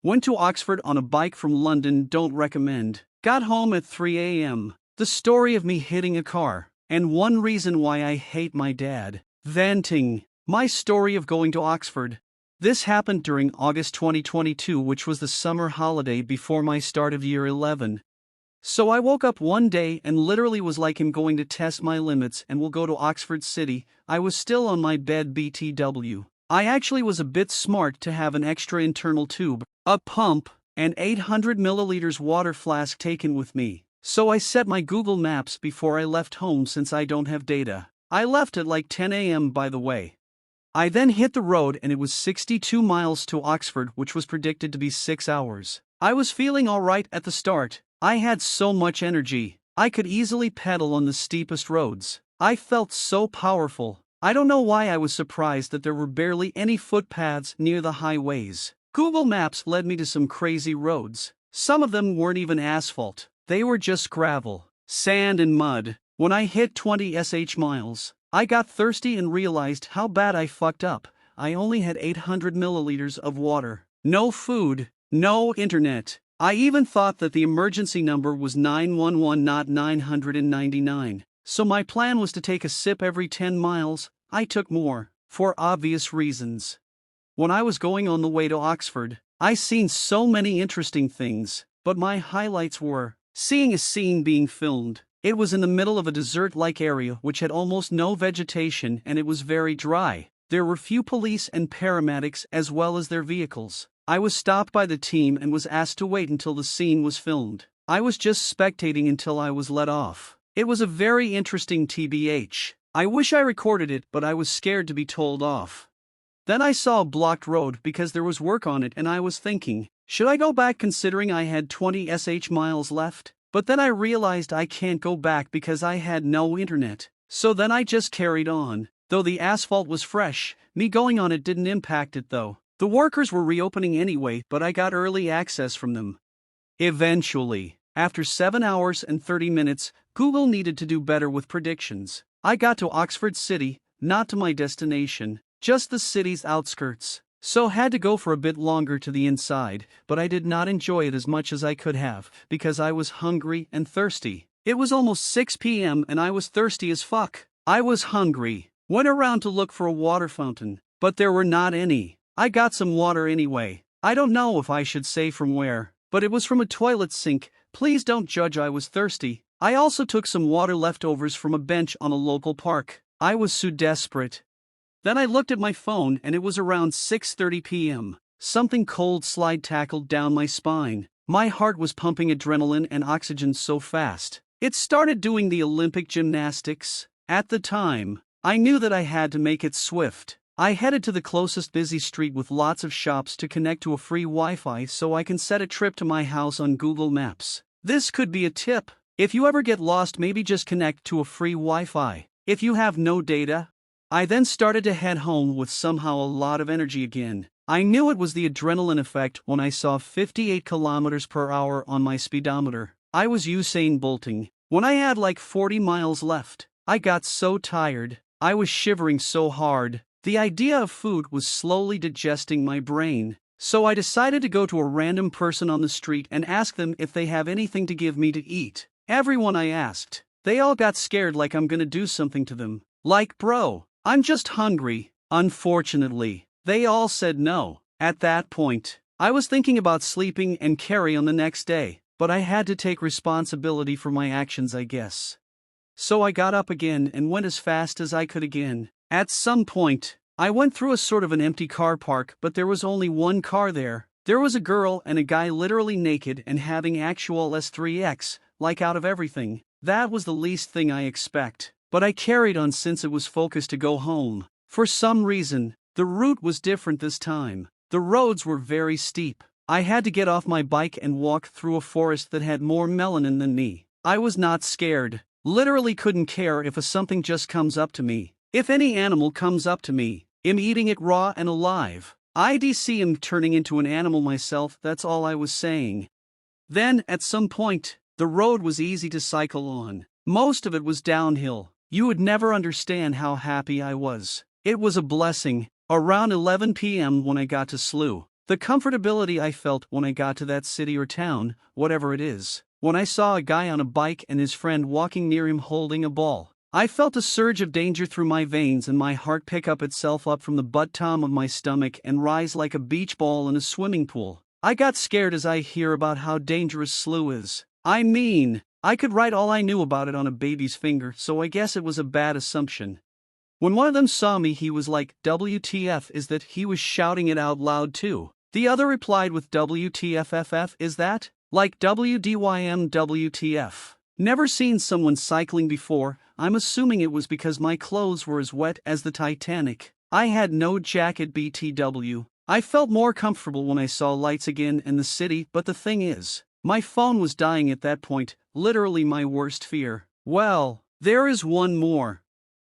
Went to Oxford on a bike from London, don't recommend. Got home at 3 a.m. The story of me hitting a car, and one reason why I hate my dad. Venting. My story of going to Oxford. This happened during August 2022, which was the summer holiday before my start of year 11. So I woke up one day and literally was like, I'm going to test my limits and will go to Oxford City. I was still on my bed BTW. I actually was a bit smart to have an extra internal tube, a pump, and 800 milliliters water flask taken with me. So I set my Google Maps before I left home since I don't have data. I left at like 10 a.m. by the way. I then hit the road and it was 62 miles to Oxford, which was predicted to be 6 hours. I was feeling alright at the start. I had so much energy. I could easily pedal on the steepest roads. I felt so powerful. I don't know why I was surprised that there were barely any footpaths near the highways. Google Maps led me to some crazy roads. Some of them weren't even asphalt. They were just gravel, sand and mud. When I hit 20 miles, I got thirsty and realized how bad I fucked up. I only had 800 milliliters of water. No food, no internet. I even thought that the emergency number was 911, not 999. So my plan was to take a sip every 10 miles. I took more, for obvious reasons. When I was going on the way to Oxford, I seen so many interesting things, but my highlights were seeing a scene being filmed. It was in the middle of a desert-like area which had almost no vegetation and it was very dry. There were few police and paramedics as well as their vehicles. I was stopped by the team and was asked to wait until the scene was filmed. I was just spectating until I was let off. It was a very interesting TBH. I wish I recorded it, but I was scared to be told off. Then I saw a blocked road because there was work on it and I was thinking, should I go back considering I had 20 miles left? But then I realized I can't go back because I had no internet. So then I just carried on. Though the asphalt was fresh, me going on it didn't impact it though. The workers were reopening anyway, but I got early access from them. Eventually, after 7 hours and 30 minutes, Google needed to do better with predictions. I got to Oxford City, not to my destination, just the city's outskirts. So had to go for a bit longer to the inside, but I did not enjoy it as much as I could have, because I was hungry and thirsty. It was almost 6 p.m. and I was thirsty as fuck. I was hungry. Went around to look for a water fountain, but there were not any. I got some water anyway. I don't know if I should say from where, but it was from a toilet sink. Please don't judge, I was thirsty. I also took some water leftovers from a bench on a local park. I was so desperate. Then I looked at my phone and it was around 6:30 p.m. Something cold slide tackled down my spine. My heart was pumping adrenaline and oxygen so fast. It started doing the Olympic gymnastics. At the time, I knew that I had to make it swift. I headed to the closest busy street with lots of shops to connect to a free Wi-Fi so I can set a trip to my house on Google Maps. This could be a tip. If you ever get lost, maybe just connect to a free Wi-Fi. If you have no data. I then started to head home with somehow a lot of energy again. I knew it was the adrenaline effect when I saw 58 kilometers per hour on my speedometer. I was Usain Bolting. When I had like 40 miles left, I got so tired. I was shivering so hard. The idea of food was slowly digesting my brain. So I decided to go to a random person on the street and ask them if they have anything to give me to eat. Everyone I asked, they all got scared like I'm gonna do something to them. Like, bro, I'm just hungry. Unfortunately, they all said no. At that point, I was thinking about sleeping and carry on the next day, but I had to take responsibility for my actions, I guess. So I got up again and went as fast as I could again. At some point, I went through a sort of an empty car park, but there was only one car there. There was a girl and a guy literally naked and having actual S3X, like out of everything. That was the least thing I expect. But I carried on since it was focused to go home. For some reason, the route was different this time. The roads were very steep. I had to get off my bike and walk through a forest that had more melanin than me. I was not scared. Literally couldn't care if something just comes up to me. If any animal comes up to me, I'm eating it raw and alive. I'd see him turning into an animal myself, that's all I was saying. Then, at some point, the road was easy to cycle on. Most of it was downhill. You would never understand how happy I was. It was a blessing. Around 11 p.m. when I got to Slough, The comfortability I felt when I got to that city or town, whatever it is. When I saw a guy on a bike and his friend walking near him holding a ball, I felt a surge of danger through my veins and my heart pick up itself up from the bottom of my stomach and rise like a beach ball in a swimming pool. I got scared as I hear about how dangerous slew is. I mean, I could write all I knew about it on a baby's finger, so I guess it was a bad assumption. When one of them saw me, he was like, "WTF is that?" He was shouting it out loud too. The other replied with, "WTFFF is that? Like WDYM WTF. Never seen someone cycling before. I'm assuming it was because my clothes were as wet as the Titanic. I had no jacket BTW. I felt more comfortable when I saw lights again in the city, but the thing is, my phone was dying at that point, literally my worst fear. Well, there is one more.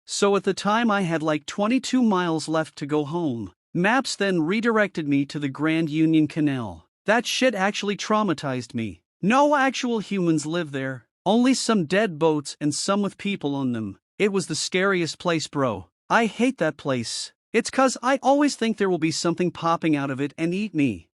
So at the time I had like 22 miles left to go home. Maps then redirected me to the Grand Union Canal. That shit actually traumatized me. No actual humans live there. Only some dead boats and some with people on them. It was the scariest place, bro. I hate that place. It's 'cause I always think there will be something popping out of it and eat me.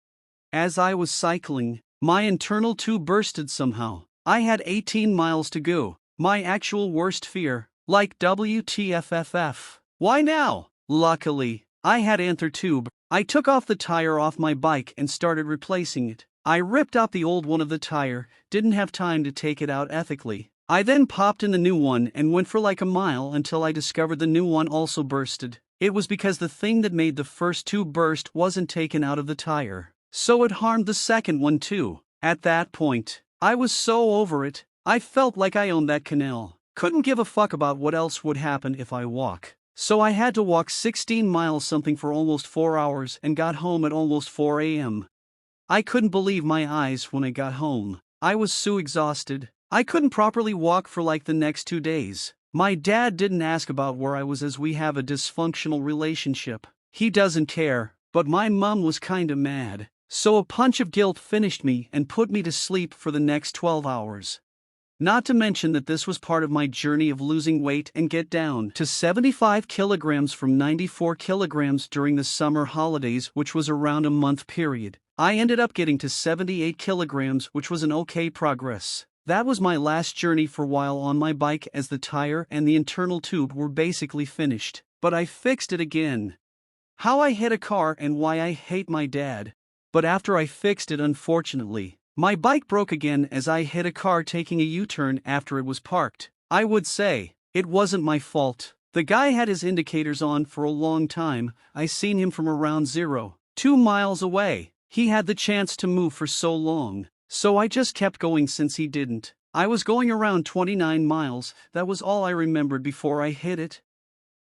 As I was cycling, my internal tube bursted somehow. I had 18 miles to go. My actual worst fear. Like WTFFF. Why now? Luckily, I had anther tube. I took off the tire off my bike and started replacing it. I ripped out the old one of the tire, didn't have time to take it out ethically. I then popped in the new one and went for like a mile until I discovered the new one also bursted. It was because the thing that made the first tube burst wasn't taken out of the tire. So it harmed the second one too. At that point, I was so over it. I felt like I owned that canal. Couldn't give a fuck about what else would happen if I walk. So I had to walk 16 miles something for almost 4 hours and got home at almost 4 a.m. I couldn't believe my eyes when I got home. I was so exhausted. I couldn't properly walk for like the next 2 days. My dad didn't ask about where I was as we have a dysfunctional relationship. He doesn't care, but my mom was kinda mad. So a punch of guilt finished me and put me to sleep for the next 12 hours. Not to mention that this was part of my journey of losing weight and get down to 75 kilograms from 94 kilograms during the summer holidays, which was around a month period. I ended up getting to 78 kilograms, which was an okay progress. That was my last journey for a while on my bike as the tire and the internal tube were basically finished. But I fixed it again. How I hit a car and why I hate my dad. But after I fixed it, unfortunately, my bike broke again as I hit a car taking a U-turn after it was parked. I would say, it wasn't my fault. The guy had his indicators on for a long time. I seen him from around 0.2 miles away. He had the chance to move for so long. So I just kept going since he didn't. I was going around 29 miles, that was all I remembered before I hit it.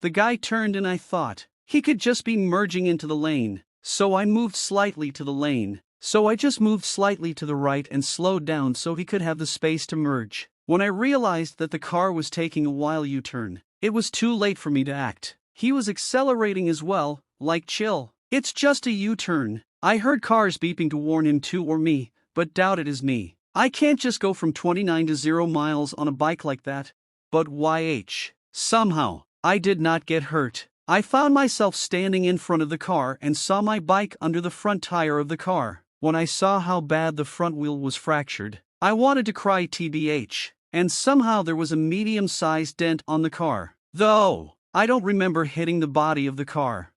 The guy turned and I thought, he could just be merging into the lane. So I moved slightly to the lane. So I just moved slightly to the right and slowed down so he could have the space to merge. When I realized that the car was taking a while U-turn, it was too late for me to act. He was accelerating as well, like chill. It's just a U-turn. I heard cars beeping to warn him too or me, but doubt it is me. I can't just go from 29 to 0 miles on a bike like that. But YH. Somehow, I did not get hurt. I found myself standing in front of the car and saw my bike under the front tire of the car. When I saw how bad the front wheel was fractured, I wanted to cry TBH. And somehow there was a medium-sized dent on the car. Though, I don't remember hitting the body of the car.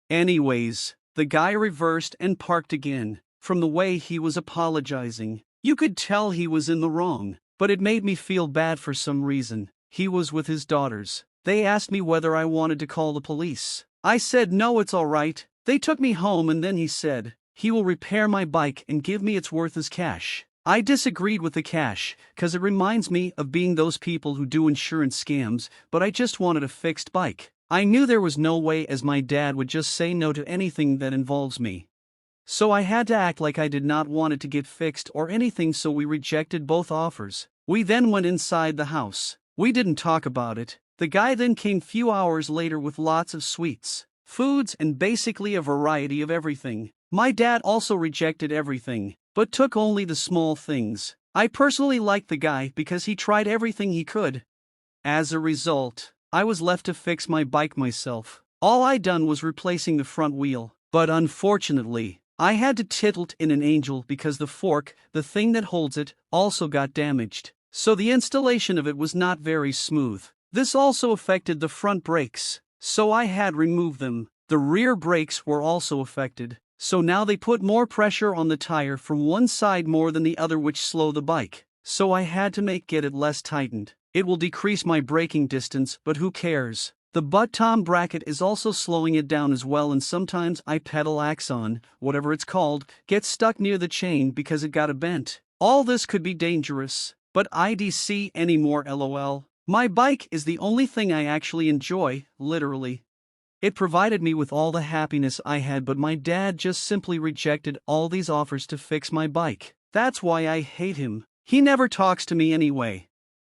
Anyways, the guy reversed and parked again. From the way he was apologizing, you could tell he was in the wrong, but it made me feel bad for some reason. He was with his daughters. They asked me whether I wanted to call the police. I said no, it's all right. They took me home and then he said he will repair my bike and give me its worth as cash. I disagreed with the cash, 'cause it reminds me of being those people who do insurance scams, but I just wanted a fixed bike. I knew there was no way as my dad would just say no to anything that involves me. So I had to act like I did not want it to get fixed or anything, so we rejected both offers. We then went inside the house. We didn't talk about it. The guy then came few hours later with lots of sweets, foods and basically a variety of everything. My dad also rejected everything, but took only the small things. I personally liked the guy because he tried everything he could. As a result, I was left to fix my bike myself. All I done was replacing the front wheel, but unfortunately, I had to tilt in an angel because the fork, the thing that holds it, also got damaged. So the installation of it was not very smooth. This also affected the front brakes, so I had removed them. The rear brakes were also affected, so now they put more pressure on the tire from one side more than the other, which slow the bike. So I had to get it less tightened. It will decrease my braking distance, but who cares? The button bracket is also slowing it down as well, and sometimes I pedal axon, whatever it's called, gets stuck near the chain because it got a bent. All this could be dangerous, but I don't see anymore, lol. My bike is the only thing I actually enjoy, literally. It provided me with all the happiness I had, but my dad just simply rejected all these offers to fix my bike. That's why I hate him. He never talks to me anyway.